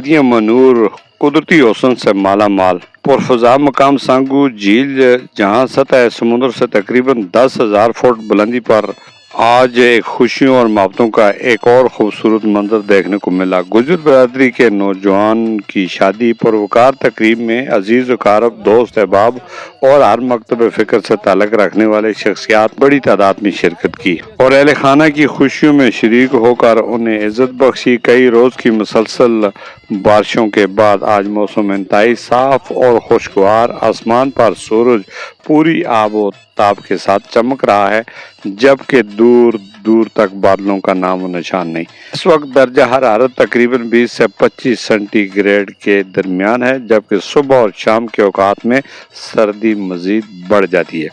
वादियाँ मनूर कुदरती हुस्न से माला माल पुरफजा मकाम सांगू झील, जहाँ सतह समुद्र से तकरीबन 10,000 फुट बुलंदी पर आज एक खुशियों और मोहब्बतों का एक और खूबसूरत मंजर देखने को मिला। गुजर बरादरी के नौजवान की शादी पुरवकार तकरीब में अजीज वकारब, दोस्त अहबाब और हर मकतब फ़िक्र से ताल्लुक़ रखने वाले शख्सियात बड़ी तादाद में शिरकत की और अहले खाना की खुशियों में शरीक होकर उन्हें इज़्ज़त बख्शी। कई रोज़ की मुसलसल बारिशों के बाद आज मौसम इंतहाई साफ और खुशगवार, आसमान पर सूरज पूरी आबो ताब के साथ चमक रहा है, जबकि दूर दूर तक बादलों का नाम व निशान नहीं। इस वक्त दर्जा हरारत तकरीबन 20 से 25 सेंटीग्रेड के दरमियान है, जबकि सुबह और शाम के औकात में सर्दी मजीद बढ़ जाती है।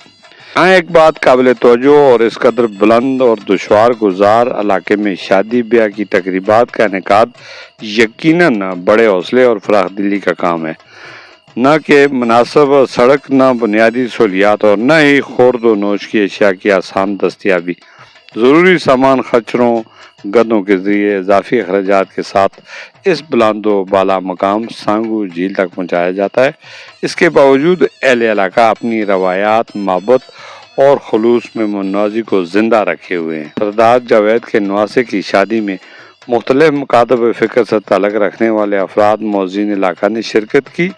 हाँ, एक बात काबिल तवज्जो और इस कदर बुलंद और दुश्वार गुजार इलाके में शादी ब्याह की तकरीबात का इनेकाद यकीनन बड़े हौसले और फराखदिली का काम है। न कि मुनासिब सड़क, न बुनियादी सहूलियात और न ही खुर्द व नोश की अशिया की आसान दस्तियाबी। ज़रूरी सामान खच्चरों गधों के जरिए इजाफी अखराजात के साथ इस बुलंद व बाला मकाम सांगू झील तक पहुँचाया जाता है। इसके बावजूद अहले इलाका अपनी रवायात, मोहब्बत और खुलूस में मुन्नाज़ी को जिंदा रखे हुए हैं। सरदार जावेद के नवासे की शादी में मुख्तलिफ मकातब फ़िक्र से ताल्लुक़ रखने वाले अफराद मौज़ीन इलाका ने शिरकत की।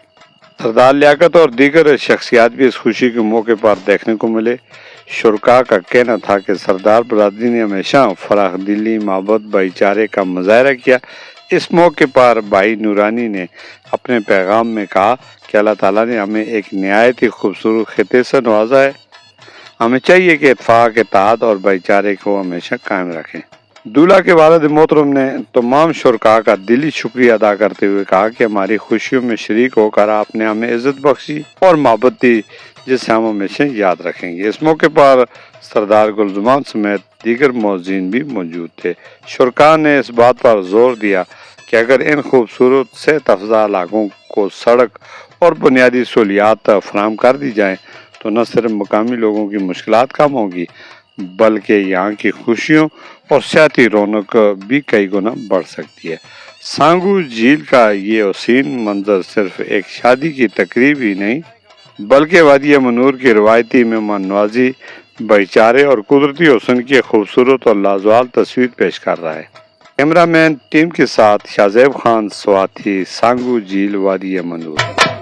सरदार लियाकत और दीगर शख्सियात भी इस खुशी के मौके पर देखने को मिले। शुरका का कहना था कि सरदार बरादरी ने हमेशा फराखदिली, मोहब्बत, भाईचारे का मुजाहरा किया। इस मौके पर भाई नूरानी ने अपने पैगाम में कहा कि अल्लाह ताला ने हमें एक नहायत ही खूबसूरत खिते से नवाजा है। हमें चाहिए कि इत्तेफाक, इत्तेहाद और भाईचारे को हमेशा कायम रखें। दूल्हा के वालिद मोहतरम ने तमाम शुरका का दिली शुक्रिया अदा करते हुए कहा कि हमारी खुशियों में शरीक होकर आपने हमें इज़्ज़त बख्शी और मोहब्बत दी, जिसे हम हमेशा याद रखेंगे। इस मौके पर सरदार गुलजुमान समेत दीगर मौज़ीन भी मौजूद थे। शुरका ने इस बात पर जोर दिया कि अगर इन खूबसूरत सेहत अफ़ज़ा इलाकों को सड़क और बुनियादी सहूलियात फराहम कर दी जाएँ तो न सिर्फ मकामी लोगों की मुश्किलात कम होगी, बल्कि यहाँ की खुशियों और सियाती रौनक भी कई गुना बढ़ सकती है। सांगू झील का ये हसीन मंजर सिर्फ एक शादी की तकरीब ही नहीं, बल्कि वादिया मनूर की रवायती मेहमान नवाजी, भाईचारे और कुदरती हुस्न की खूबसूरत और लाजवाब तस्वीर पेश कर रहा है। कैमरामैन टीम के साथ शाहजेब खान स्वाति, सांगू झील, वादिया मनूर।